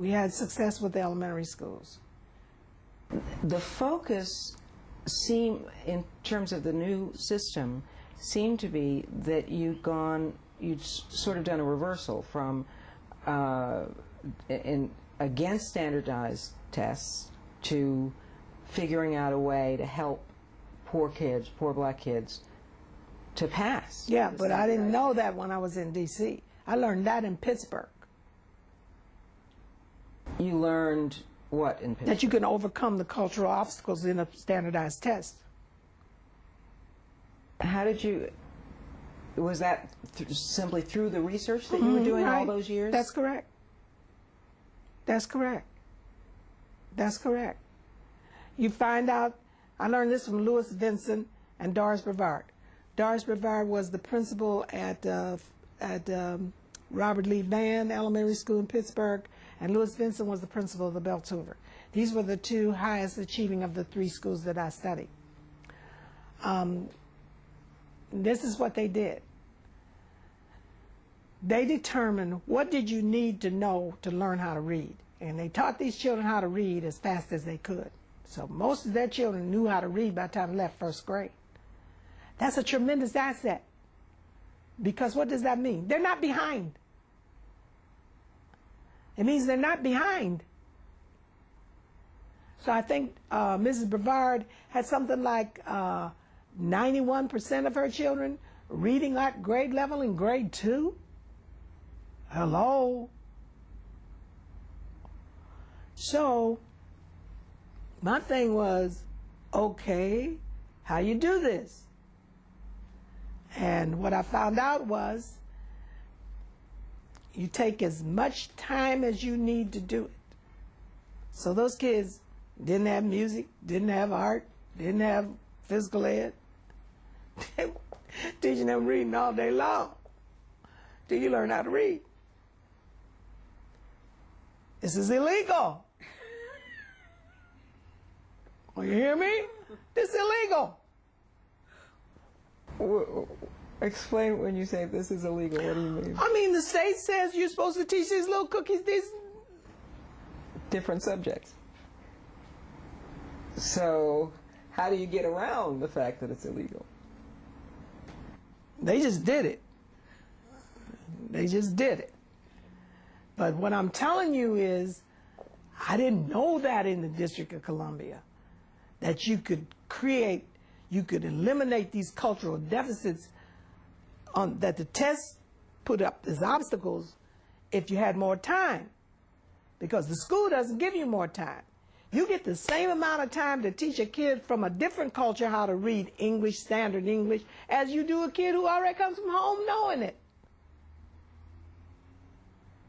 We had success with the elementary schools. The focus in terms of the new system, seemed to be that you'd sort of done a reversal from against standardized tests to figuring out a way to help poor kids, poor black kids, to pass. Yeah, but I didn't know that when I was in D.C. I learned that in Pittsburgh. You learned what in Pittsburgh? That you can overcome the cultural obstacles in a standardized test. How did you, was that simply through the research that you were doing all those years? That's correct. That's correct. That's correct. You find out, I learned this from Louis Vincent and Doris Brevard. Doris Brevard was the principal at Robert Lee Vann Elementary School in Pittsburgh, and Louis Vincent was the principal of the Beltoover. These were the two highest achieving of the three schools that I studied. This is what they did. They determined what did you need to know to learn how to read. And they taught these children how to read as fast as they could. So most of their children knew how to read by the time they left first grade. That's a tremendous asset. Because what does that mean? They're not behind. It means they're not behind. So I think Mrs. Brevard had something like 91% of her children reading at grade level in grade 2. Hello. So my thing was, okay, how you do this? And what I found out was you take as much time as you need to do it. So those kids didn't have music, didn't have art, didn't have physical ed. Teaching them reading all day long till you learn how to read. This is illegal. Oh, you hear me? This is illegal. Explain when you say this is illegal, what do you mean? I mean, the state says you're supposed to teach these little cookies these different subjects. So how do you get around the fact that it's illegal? They just did it. They just did it. But what I'm telling you is, I didn't know that in the District of Columbia, that you could create, you could eliminate these cultural deficits that the tests put up as obstacles if you had more time. Because the school doesn't give you more time. You get the same amount of time to teach a kid from a different culture how to read English, standard English, as you do a kid who already comes from home knowing it.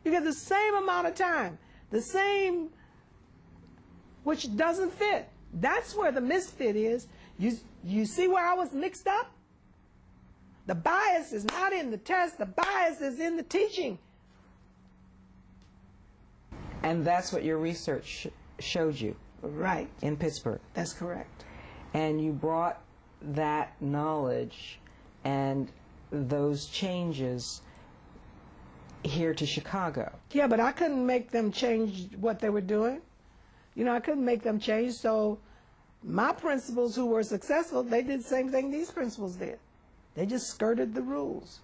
You get the same amount of time, the same, which doesn't fit. That's where the misfit is. You see where I was mixed up? The bias is not in the test, the bias is in the teaching. And that's what your research showed you. Right. In Pittsburgh. That's correct. And you brought that knowledge and those changes here to Chicago. Yeah, but I couldn't make them change what they were doing. You know, I couldn't make them change, so my principals who were successful, they did the same thing these principals did. They just skirted the rules.